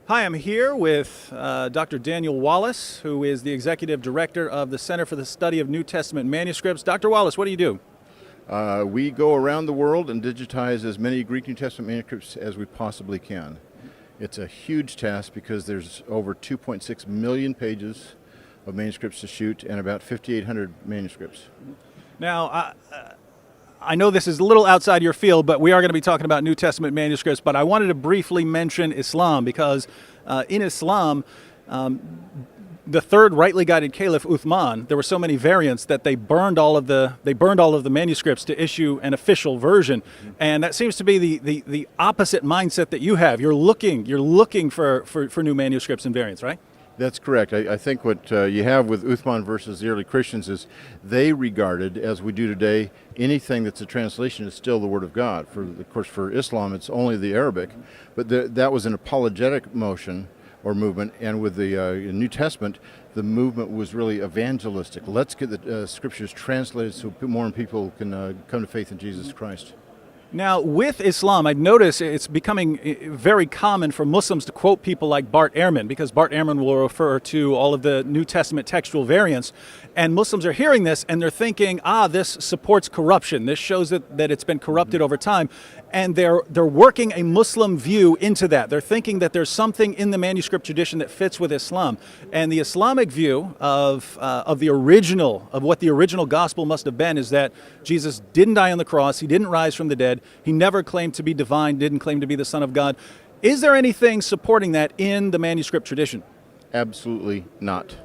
Hi, I'm here with Dr. Daniel Wallace, who is the Executive Director of the Center for the Study of New Testament Manuscripts. Dr. Wallace, what do you do? We go around the world and digitize as many Greek New Testament manuscripts as we possibly can. It's a huge task because there's over 2.6 million pages of manuscripts to shoot and about 5,800 manuscripts. Now, I know this is a little outside your field, but we are going to be talking about New Testament manuscripts, but I wanted to briefly mention Islam because in Islam, the third rightly guided caliph Uthman, there were so many variants that they burned all of the manuscripts to issue an official version, and that seems to be the opposite mindset that you have. You're looking for new manuscripts and variants, right? That's correct. I think what you have with Uthman versus the early Christians is they regarded, as we do today, anything that's a translation is still the Word of God. Of course, for Islam, it's only the Arabic, but that was an apologetic motion or movement, and with the New Testament, the movement was really evangelistic. Let's get the Scriptures translated so more people can come to faith in Jesus Christ. Now, with Islam, I'd notice it's becoming very common for Muslims to quote people like Bart Ehrman, because Bart Ehrman will refer to all of the New Testament textual variants. And Muslims are hearing this and they're thinking, this supports corruption. This shows that it's been corrupted over time. And they're working a Muslim view into that. They're thinking that there's something in the manuscript tradition that fits with Islam. And the Islamic view of what the original gospel must have been is that Jesus didn't die on the cross, he didn't rise from the dead, he never claimed to be divine, didn't claim to be the Son of God. Is there anything supporting that in the manuscript tradition? Absolutely not.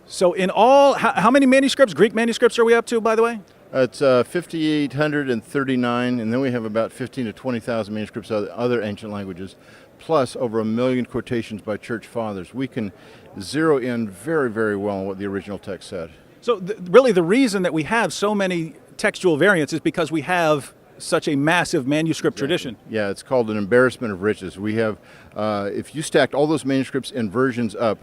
So in all, how many manuscripts, Greek manuscripts, are we up to, by the way? It's 5,839, and then we have about 15 to 20,000 manuscripts of other ancient languages, plus over 1 million quotations by church fathers. We can zero in very, very well on what the original text said. So really the reason that we have so many textual variants is because we have such a massive manuscript tradition. Yeah, it's called an embarrassment of riches. We have, if you stacked all those manuscripts and versions up,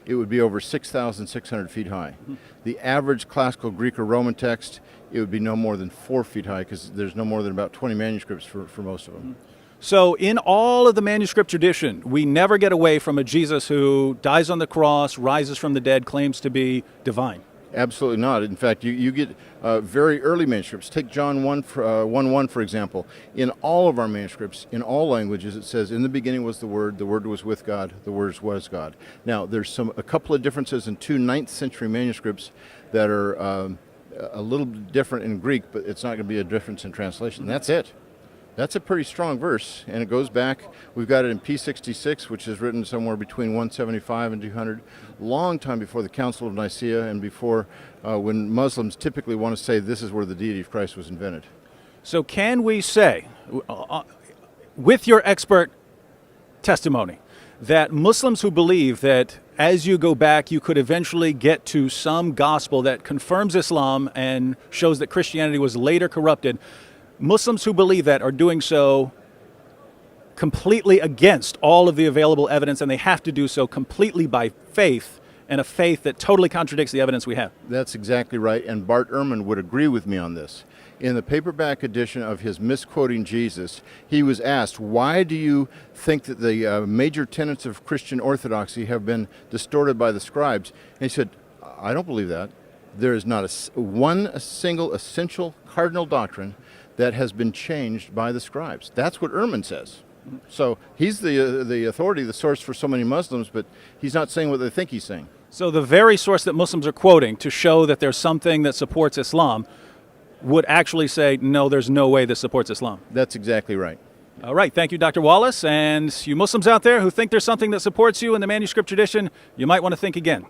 it would be over 6,600 feet high. The average classical Greek or Roman text, it would be no more than 4 feet high because there's no more than about 20 manuscripts for most of them. So in all of the manuscript tradition, we never get away from a Jesus who dies on the cross, rises from the dead, claims to be divine. Absolutely not. In fact, you get very early manuscripts. Take John 1:1, for example. In all of our manuscripts, in all languages, it says, "In the beginning was the Word was with God, the Word was God." Now, there's a couple of differences in two 9th century manuscripts that are a little different in Greek, but it's not going to be a difference in translation. That's it. That's a pretty strong verse, and it goes back. We've got it in P66, which is written somewhere between 175 and 200, long time before the Council of Nicaea and before when Muslims typically want to say this is where the deity of Christ was invented. So can we say, with your expert testimony, that Muslims who believe that as you go back you could eventually get to some gospel that confirms Islam and shows that Christianity was later corrupted, Muslims who believe that are doing so completely against all of the available evidence, and they have to do so completely by faith, and a faith that totally contradicts the evidence we have? That's exactly right, and Bart Ehrman would agree with me on this. In the paperback edition of his Misquoting Jesus, he was asked, why do you think that the major tenets of Christian orthodoxy have been distorted by the scribes? And he said, I don't believe that. There is not a single essential cardinal doctrine that has been changed by the scribes. That's what Ehrman says. So he's the authority, the source for so many Muslims, but he's not saying what they think he's saying. So the very source that Muslims are quoting to show that there's something that supports Islam would actually say, no, there's no way this supports Islam. That's exactly right. All right, thank you, Dr. Wallace. And you Muslims out there who think there's something that supports you in the manuscript tradition, you might want to think again.